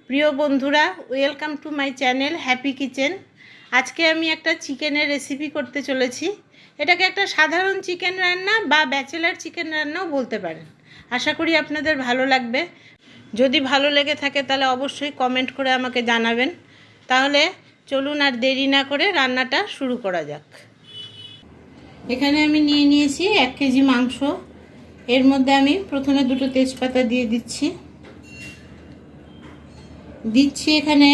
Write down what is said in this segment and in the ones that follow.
প্রিয় বন্ধুরা, welcome to my channel happy kitchen. আজকে আমি একটা চিকেনের রেসিপি করতে চলেছি। এটাকে একটা সাধারণ চিকেন রান্না বা ব্যাচেলার চিকেন রান্নাও বলতে পারেন। আশা করি আপনাদের ভালো লাগবে। যদি ভালো লেগে থাকে তাহলে অবশ্যই কমেন্ট করে আমাকে জানাবেন। তাহলে চলুন আর দেরি না করে রান্নাটা শুরু করা যাক। এখানে আমি নিয়ে নিয়েছি 1 কেজি মাংস। এর মধ্যে আমি প্রথমে 2টো তেজপাতা দিয়ে দিচ্ছি। এখানে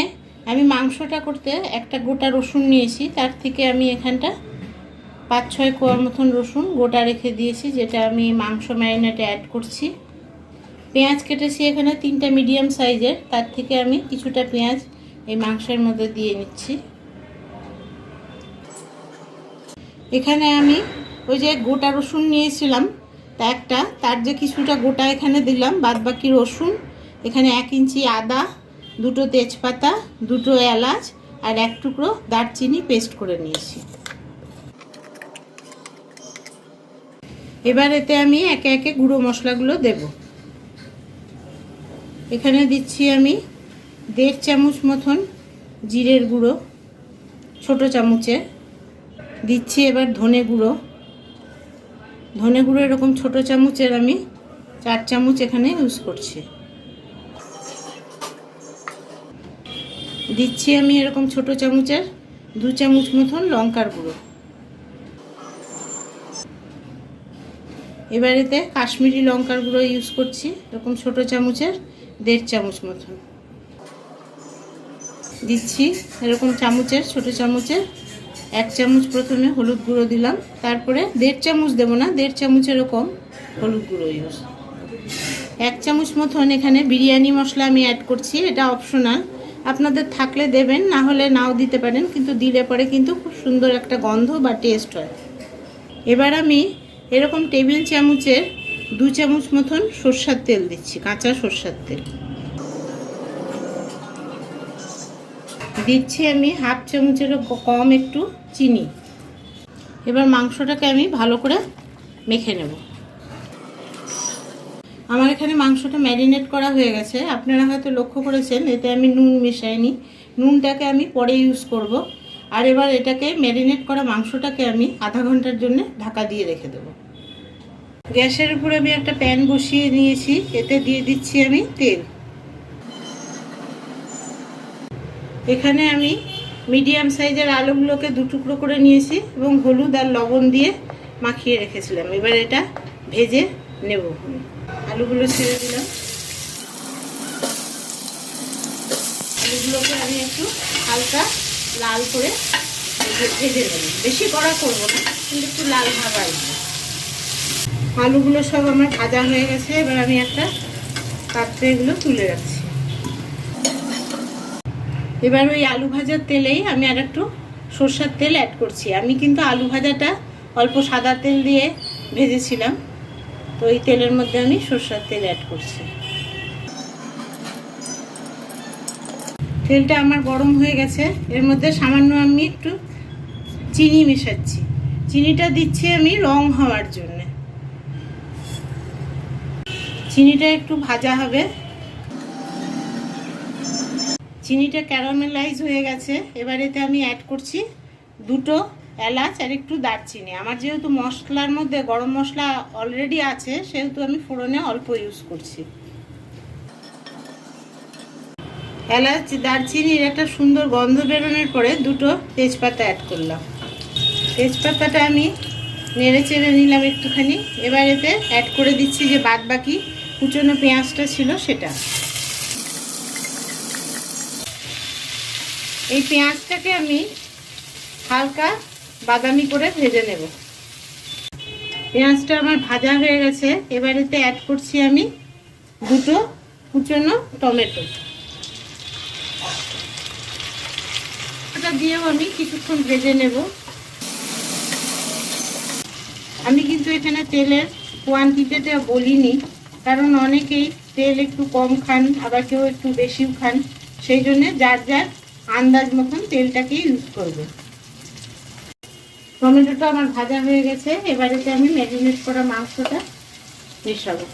আমি মাংসটা করতে একটা গোটা রসুন নিয়েছি, তার থেকে আমি এখানটা 5-6 কোয়া মতন রসুন গোটা রেখে দিয়েছি, যেটা আমি মাংস ম্যারিনেটে অ্যাড করছি। পেঁয়াজ কেটেছি এখানে 3টা মিডিয়াম সাইজের, তার থেকে আমি কিছুটা পেঁয়াজ এই মাংসের মধ্যে দিয়ে নিচ্ছি। এখানে আমি ওই যে গোটা রসুন নিয়েছিলাম তার যে কিছুটা গোটা এখানে দিলাম, বাদ বাকি রসুন, এখানে 1 ইঞ্চি আদা, 2টো তেজপাতা, 2টো এলাচ আর 1 টুকরো দারচিনি পেস্ট করে নিয়েছি। এবার এতে আমি একে একে গুঁড়ো মশলাগুলো দেব। এখানে দিচ্ছি আমি 1.5 চামচ মতন জিরের গুঁড়ো, ছোট চামচে দিচ্ছি। এবার ধনে গুঁড়ো এরকম ছোট চামচের আমি 4 চামচ এখানে ইউজ করছি। দিচ্ছি আমি এরকম ছোট চামচের 2 চামচ মতন লঙ্কার গুঁড়ো। এবার এতে কাশ্মীরি লঙ্কার গুঁড়ো ইউজ করছি, এরকম ছোট চামচের 1.5 চামচ মতন দিচ্ছি। এরকম চামচের ছোট চামচের 1 চামচ প্রথমে হলুদ গুঁড়ো দিলাম, তারপরে 1.5 চামচ দেবো না, 1.5 চামচ এরকম হলুদ গুঁড়ো ইউজ। 1 চামচ মতন এখানে বিরিয়ানি মশলা আমি অ্যাড করছি, এটা অপশনাল, আপনাদের থাকলে দেবেন, না হলে নাও দিতে পারেন, কিন্তু দিলে পরে কিন্তু খুব সুন্দর একটা গন্ধ বা টেস্ট হয়। এবার আমি এরকম টেবিল চামচের 2 চামচ মতন সরষের তেল দিচ্ছি, কাঁচা সরষের তেল দিচ্ছি। আমি 1/2 চামচেরও কম একটু চিনি। এবার মাংসটাকে আমি ভালো করে মেখে নেব। আমার এখানে মাংসটা ম্যারিনেট করা হয়ে গেছে, আপনারা হয়তো লক্ষ্য করেছেন এতে আমি নুন মেশাইনি, নুনটাকে আমি পরে ইউজ করব। আর এবার এটাকে ম্যারিনেট করা মাংসটাকে আমি আধা ঘন্টার জন্য ঢাকা দিয়ে রেখে দেব। গ্যাসের উপরে আমি একটা প্যান বসিয়ে নিয়েছি, এতে দিয়ে দিচ্ছি আমি তেল। এখানে আমি মিডিয়াম সাইজের আলুগুলোকে 2 টুকরো করে নিয়েছি এবং হলুদ আর লবণ দিয়ে মাখিয়ে রেখেছিলাম। এবার এটা ভেজে নেব। আলুগুলো ছেড়ে দিলাম। আলুগুলোকে আমি একটু হালকা লাল করে ভেজে নেব, বেশি কড়া করব না, কিন্তু একটু লাল ভাব আসবে। আলুগুলো সব আমার ভাজা হয়ে গেছে, এবার আমি একটা পাত্রে এগুলো তুলে রাখছি। এবার ওই আলু ভাজার তেলেই আমি আর একটু সরষের তেল অ্যাড করছি। আমি কিন্তু আলু ভাজাটা অল্প সাদা তেল দিয়ে ভেজেছিলাম, তো এই তেলের মধ্যে আমি সরষের তেল অ্যাড করছি। তেলটা আমার গরম হয়ে গেছে, এর মধ্যে সামান্য আমি একটু চিনি মেশাচ্ছি। চিনিটা দিচ্ছি আমি রং হওয়ার জন্য। চিনিটা একটু ভাজা হবে। চিনিটা ক্যারামেলাইজ হয়ে গেছে। এবার এতে আমি অ্যাড করছি 2টো এলাচ আর একটু দারচিনি। আমার যেহেতু মশলার মধ্যে গরম মশলা অলরেডি আছে, সেহেতু আমি ফোড়নে অল্প ইউজ করছি। এলাচ দারচিনির একটা সুন্দর গন্ধ বেরোনোর পরে 2টো তেজপাতা অ্যাড করলাম। তেজপাতাটা আমি নেড়ে চেড়ে নিলাম একটুখানি। এবার এতে অ্যাড করে দিচ্ছি যে বাদ বাকি কুচনো পেঁয়াজটা ছিল সেটা। এই পেঁয়াজটাকে আমি হালকা বাদামি করে ভেজে নেব। পেঁয়াজটা আমার ভাজা হয়ে গেছে। এবার এতে অ্যাড করছি আমি 2টো কুচনো টমেটো। এটা দিয়েও আমি কিছুক্ষণ ভেজে নেব। আমি কিন্তু এখানে তেলের কোয়ান্টিটিটা বলিনি, কারণ অনেকেই তেল একটু কম খান, আবার কেউ একটু বেশিও খান, সেই জন্যে যার যার আন্দাজ মতন তেলটাকে ইউজ করবে। টমেটোটা আমার ভাজা হয়ে গেছে। এবার এতে আমি ম্যারিনেট করা মাংসটা মেশাবো।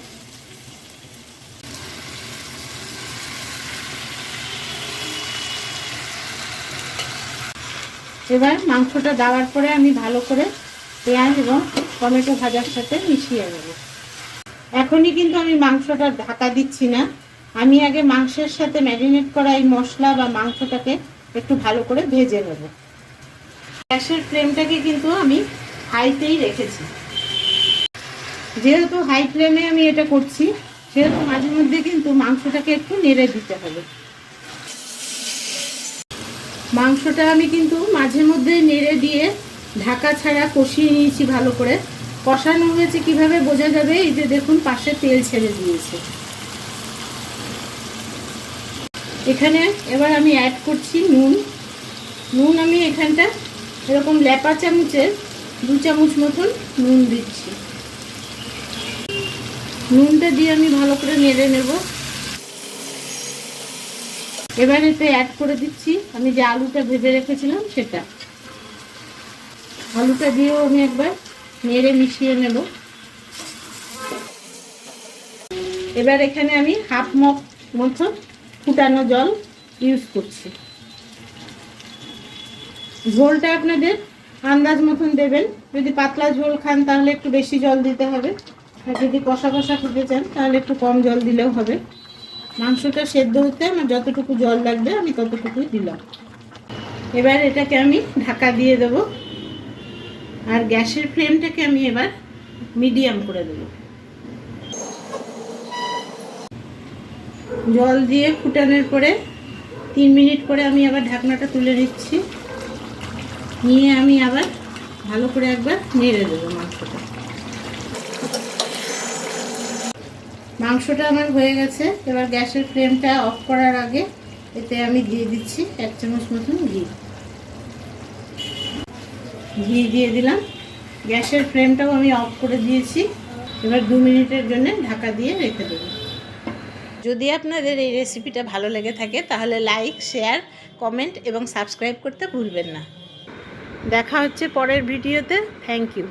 এবার মাংসটা দেওয়ার পরে আমি ভালো করে পেঁয়াজ এবং টমেটো ভাজার সাথে মিশিয়ে নেব। এখনই কিন্তু আমি মাংসটা ঢাকা দিচ্ছি না, আমি আগে মাংসের সাথে ম্যারিনেট করা এই মশলা বা মাংসটাকে একটু ভালো করে ভেজে নেব। গ্যাসের ফ্লেমটাকে কিন্তু আমি হাইতেই রেখেছি। যেহেতু হাই ফ্লেমে আমি এটা করছি, সেহেতু মাঝে মধ্যে কিন্তু মাংসটাকে একটু নেড়ে দিতে হবে। মাংসটা আমি কিন্তু মাঝে মধ্যে নেড়ে দিয়ে ঢাকা ছাড়া কষিয়ে নিয়েছি ভালো করে। কষানো হয়েছে কিভাবে বোঝা যাবে, এই যে দেখুন পাশে তেল ছেড়ে দিয়েছে। এখানে এবার আমি অ্যাড করছি নুন। নুন আমি এখানটা এরকম ল্যাপা চামচের 2 চামচ মতন নুন দিচ্ছি। নুনটা দিয়ে আমি ভালো করে নেড়ে নেব। এবার এতে অ্যাড করে দিচ্ছি আমি যে আলুটা ভেজে রেখেছিলাম সেটা। আলুটা দিয়েও আমি একবার নেড়ে মিশিয়ে নেব। এবার এখানে আমি হাফ মগ মতো ফুটানো জল ইউজ করছি। ঝোলটা আপনাদের আন্দাজ মতন দেবেন। যদি পাতলা ঝোল খান তাহলে একটু বেশি জল দিতে হবে, আর যদি কষা কষা খেতে চান তাহলে একটু কম জল দিলেও হবে। মাংসটা সেদ্ধ হতে আমার যতটুকু জল লাগবে আমি ততটুকুই দিলাম। এবার এটাকে আমি ঢাকা দিয়ে দেব, আর গ্যাসের ফ্লেমটাকে আমি এবার মিডিয়াম করে দেব। জল দিয়ে ফুটানোর পরে 3 মিনিট পরে আমি আবার ঢাকনাটা তুলে নিচ্ছি। নিয়ে আমি আবার ভালো করে একবার নেড়ে দেবো মাংসটা। মাংসটা আমার হয়ে গেছে। এবার গ্যাসের ফ্লেমটা অফ করার আগে এতে আমি দিয়ে দিচ্ছি 1 চামচ মতন ঘি। ঘি দিয়ে দিলাম। গ্যাসের ফ্লেমটাও আমি অফ করে দিয়েছি। এবার 2 মিনিটের জন্য ঢাকা দিয়ে রেখে দেবো। যদি আপনাদের এই রেসিপিটা ভালো লেগে থাকে তাহলে লাইক, শেয়ার, কমেন্ট এবং সাবস্ক্রাইব করতে ভুলবেন না। দেখা হচ্ছে পরের ভিডিওতে। Thank you.